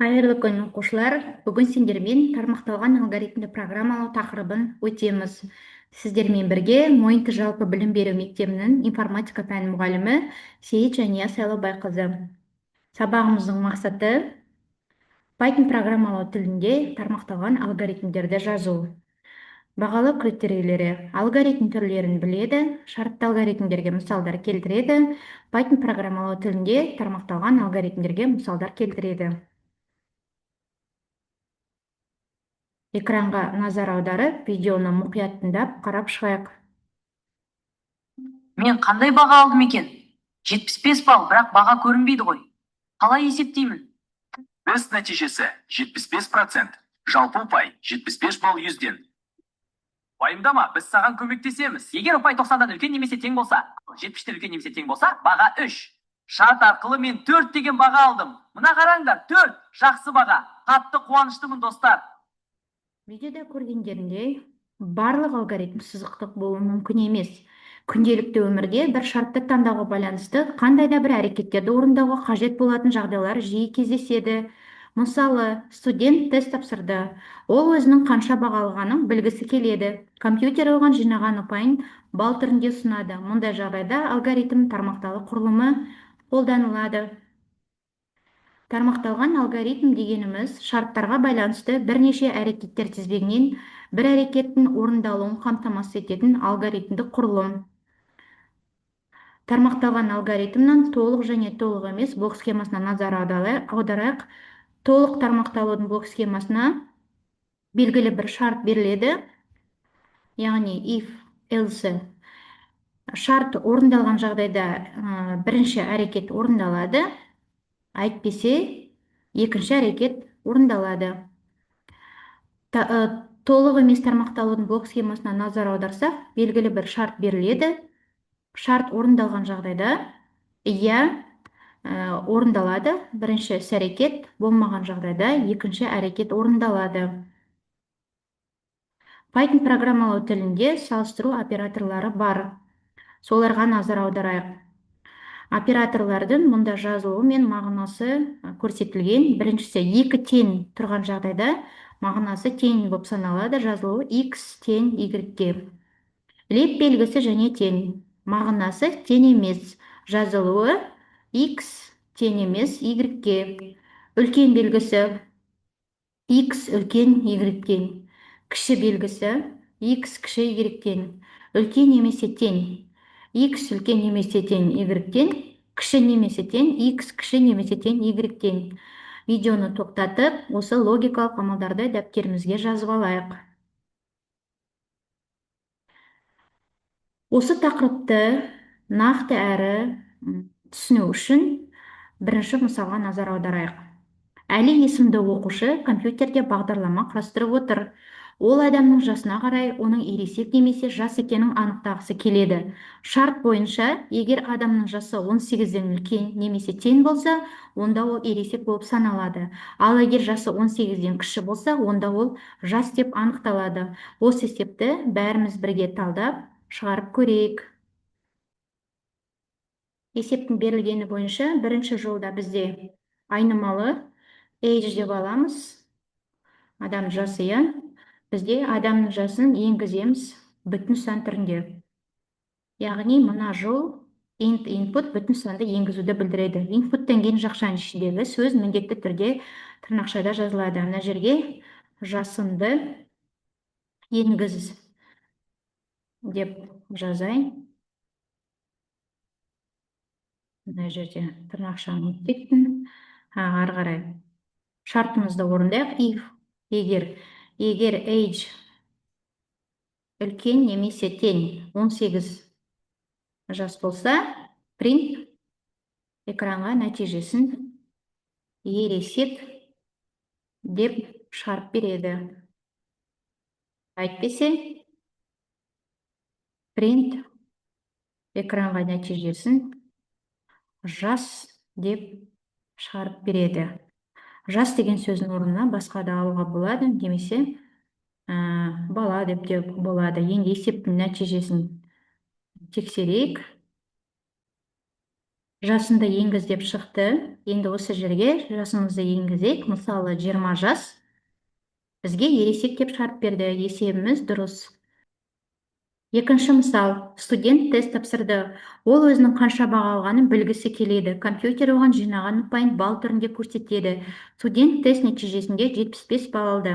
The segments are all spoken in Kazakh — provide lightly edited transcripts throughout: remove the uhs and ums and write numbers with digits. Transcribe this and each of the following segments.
Қайырлы күн, оқушылар. Бүгін сендермен тармақталған алгоритмді программалау тақырыбын өтеміз. Сіздермен бірге Мойынты жалпы білім беру мектебінің информатика пәні мұғалімі Сейіт Жәния Сайлаубайқызы. Сабағымыздың мақсаты Python программалау тілінде тармақталған алгоритмдерді жазу. Бағалау критерийлері: алгоритм түрлерін біледі, шартты алгоритмдерге мысалдар келтіреді, Python программалау тілінде тармақталған алгоритмдерге мысалдар келтіреді. Экранға назар аударып, видеоны мұқият тыңдап, қарап шығайық. Мен қандай баға алдым екен? 75 балл, бірақ баға көрінбейді ғой. Қалай есептеймін? Тест нәтижесі 75%. Жалпы ұпай 75 балл 100-ден. Уайымдама, біз саған көмектесеміз. Егер ұпай 90-дан үлкен немесе тең болса, 70-тен үлкен немесе тең болса, баға 3. Шарт арқылы мен 4 деген баға алдым. Мына қараңдар, 4. Жақсы баға. Қатты қуаныштымын, достар. Видеода көргендеріндей, барлық алгоритм сызықтық болуы мүмкін емес. Күнделікті өмірде бір шартты таңдауға байланысты қандай да бір әрекеттерді орындауға қажет болатын жағдайлар жиі кездеседі. Мысалы, студент тест тапсырды. Ол өзінің қанша баға алғанын білгісі келеді. Компьютер оған жинаған ұпайын балл түрінде ұсынады. Мұндай жағдайда алгоритм тармақталу құрылымы қолданылады. Тармақталған алгоритм дегеніміз шарттарға байланысты бірнеше әрекеттер тізбегінен бір әрекеттің орындалуын қамтамасыз ететін алгоритмдік құрылым. Тармақталған алгоритмнің толық және толық емес блок схемасына назар аударайық. Толық тармақталудың блок схемасына белгілі бір шарт беріледі, яғни if, else. Шарт орындалған жағдайда бірінші әрекет орындалады, әйтпесе екінші әрекет орындалады. Толық емес тармақталудың блок схемасына назар аударсақ, белгілі бір шарт беріледі. Шарт орындалған жағдайда иә орындалады, бірінші әрекет, болмаған жағдайда екінші әрекет орындалады. Python программалау тілінде салыстыру операторлары бар. Соларға назар аударайық. Операторлардың мұнда жазылуы мен мағынасы көрсетілген. Біріншісі 2 тең тұрған жағдайда мағынасы тең болып саналады, жазылуы x тең y-ге. Леп белгісі және тең, мағынасы тең емес, жазылуы x тең емес y-ге. Үлкен белгісі x үлкен y-тен, кіші белгісі x кіші y-тен, үлкен немесе тең x үлкен немесе тең y-тен, кіші немесе тең x кіші немесе тең y-тен. Видеоны тоқтатып, осы логикалық амалдарды дәптерімізге жазып алайық. Осы тақырыпты нақты әрі түсіну үшін бірінші мысалға назар аударайық. Әли есімді оқушы компьютерде бағдарлама құрастырып отыр. Ол адамның жасына қарай оның ересек немесе жас екенін анықтағысы келеді. Шарт бойынша, егер адамның жасы 18-ден үлкен немесе тең болса, онда ол ересек болып саналады. Ал егер жасы 18-ден кіші болса, онда ол жас деп анықталады. Осы есепті бәріміз бірге талдап шығарып көрейік. Есептің берілгені бойынша бірінші жолда бізде айнымалы age деп аламыз. Адам жасы, бізде адамның жасын енгіземіз бүтін сан түрінде. Яғни мына жол int input бүтін санды енгізуді білдіреді. Input-тен кейін жақшаның ішіндегі сөз міндетті түрде тырнақшада жазылады. Мына жерге жасынды енгіз деп жазайын. Мына жерде тырнақшаны нүктеттім. Ары қарай шартымызды орындайық. Егер age үлкен немесе тең 18 жас болса, print экранға нәтижесін ересек деп шығарып береді. Әйтпесе, print экранға нәтижесін жас деп шығарып береді. Жас деген сөздің орнына басқа да алуға болады, немесе бала деп те болады. Енді есептің нәтижесін тексерейік. жасынды енгіз деп шықты. Енді осы жерге жасымызды енгізейік. Мысалы 20 жас бізге ересек деп шығарып берді. Есебіміз дұрыс. Екінші мысал, студент тест тапсырды. Ол өзінің қанша баға алғанын білгісі келеді. Компьютер оған жинаған ұпайын балл түрінде көрсетеді. Студент тест нәтижесінде 75 балл алды.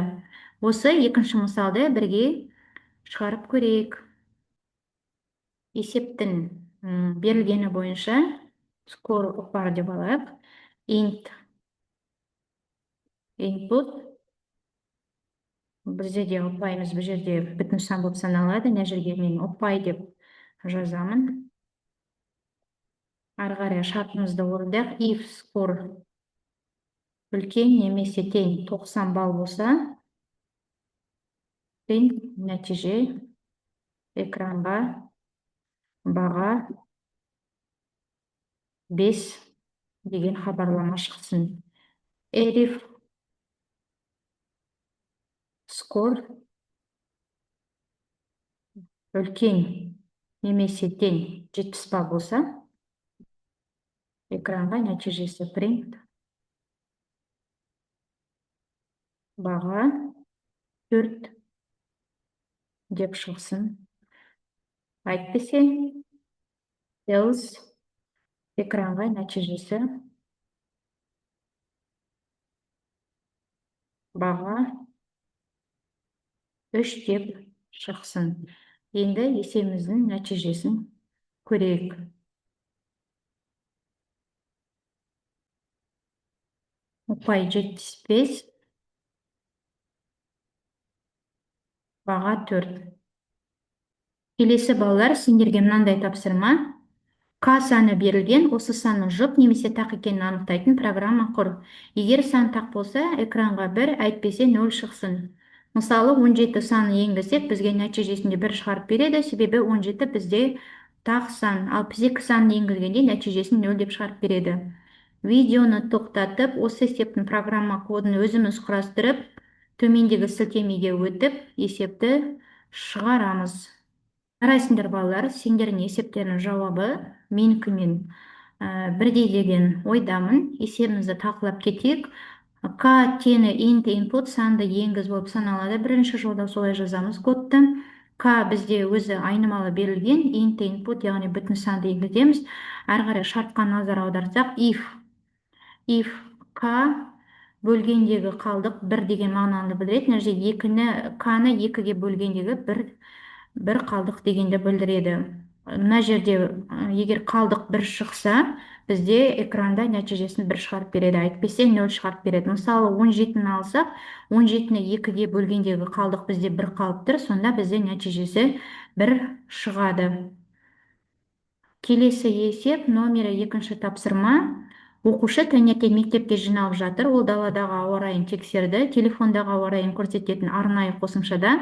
Осы екінші мысалды бірге шығарып көрейік. Есептің берілгені бойынша скор ұпар деп алайық. Int input, бізде де ұпайымыз бұл жерде бүтін сан болып саналады. Мына жерге мен ұпай деп жазамын. Ары қарай шартымызды орындайық. If скор үлкен немесе тең 90 балл болса, нәтиже экранға баға 5 деген хабарлама шықсын. If скор үлкен немесе тең 70 балл болса, экранға нәтижесі print баға 4 деп шықсын. Әйтпесе else экранға нәтижесі баға 3 деп шықсын. Енді есебіміздің нәтижесін көрейік. Ұпай 75, баға 4. Келесі балалар, сендерге мынандай тапсырма. К саны берілген, осы санның жұп немесе тақ екенін анықтайтын программа құр. Егер сан тақ болса, экранға 1, әйтпесе 0 шықсын. Мысалы, 17 санын енгізсек, бізге нәтижесінде 1 шығарып береді, себебі 17 бізде тақ сан, ал біз 2 санын енгізгенде нәтижесін 0 деп шығарып береді. Видеоны тоқтатып, осы есептің программа кодын өзіміз құрастырып, төмендегі сілтемеге өтіп, есепті шығарамыз. Қарайсыңдар балалар, сендердің есептерінің жауабы менікімен бірдей деген ойдамын. Есебімізді талқылап кетейік. К тені int input санды енгіз болып саналады. Бірінші жолда солай жазамыз кодты. К бізде өзі айнымалы берілген, int input яғни бүтін санды енгіземіз. Ары қарай шартқа назар аударсақ, if k бөлгендегі қалдық 1 деген мағынаны білдіреді. Мына жерде k-ны 2-ге бөлгендегі 1 қалдық дегенді білдіреді. Мына жерде егер қалдық 1 шықса, бізде экранда нәтижесін 1 шығарып береді, әйтпесе 0 шығарып береді. Мысалы, 17-ні алсақ, 17-ні 2-ге бөлгендегі қалдық бізде 1 қалып тұр, сонда бізде нәтижесі 1 шығады. Келесі есеп номері 2-ші тапсырма. Оқушы таңертең мектепке жиналып жатыр. Ол даладағы ауа райын тексерді. Телефондағы ауа райын көрсететін арнайы қосымшада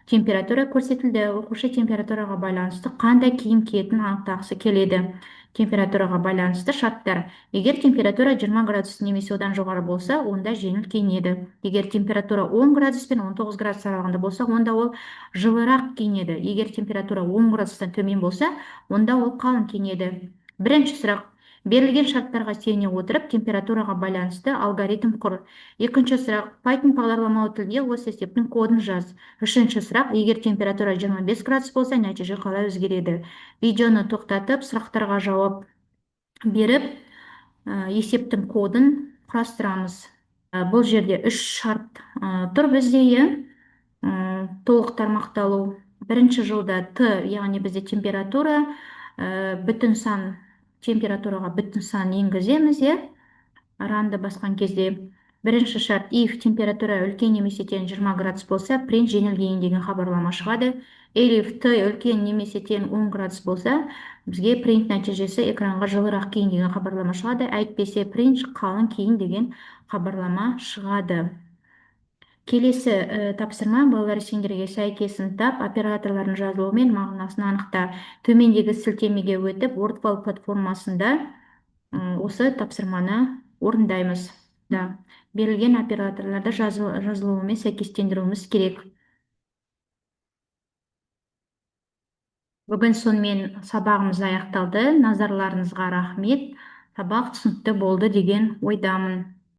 температура көрсетілді. Оқушы температураға байланысты қандай киім киетінін анықтағысы келеді. Температураға байланысты шарттар. Егер температура 20 градус немесе одан жоғары болса, онда жеңіл киінеді. Егер температура 10 градус пен 19 градус аралығында болса, онда ол жылырақ киінеді. Егер температура 10 градустан төмен болса, онда ол қалың киінеді. Бірінші сұрақ. Берілген шарттарға сүйене отырып, температураға байланысты алгоритм құр. Екінші сұрақ. Python бағдарламалы тілге осы есептің кодын жаз. Үшінші сұрақ. Егер температура 25 градус болса, нәтиже қалай өзгереді? Видеоны тоқтатып, сұрақтарға жауап беріп, есептің кодын құрастырамыз. Бұл жерде 3 шарт тұр бізде. Толық тармақталу. Бірінші жолда Т, яғни бізде температура, бүтін сан, температураға бүтін сан енгіземіз, ранды басқан кезде. Бірінші шарт, if температура үлкен немесе тең 20 градус болса, print жеңілгейін деген хабарлама шығады. If Т үлкен немесе тең 10 градус болса, бізге print нәтижесі экранға жылырақ киін деген хабарлама шығады. Әйтпесе print қалың киін деген хабарлама шығады. Келесі тапсырма балалар сендерге сәйкесін тап, операторлардың жазылуы мен мағынасын анықта. Төмендегі сілтемеге өтіп, WordPal платформасында осы тапсырманы орындаймыз. Берілген операторларды жазылуымен сәйкестендіруіміз керек. Бүгін сонымен сабағымыз аяқталды. Назарларыңызға рахмет. сабақ түсінікті болды деген ойдамын.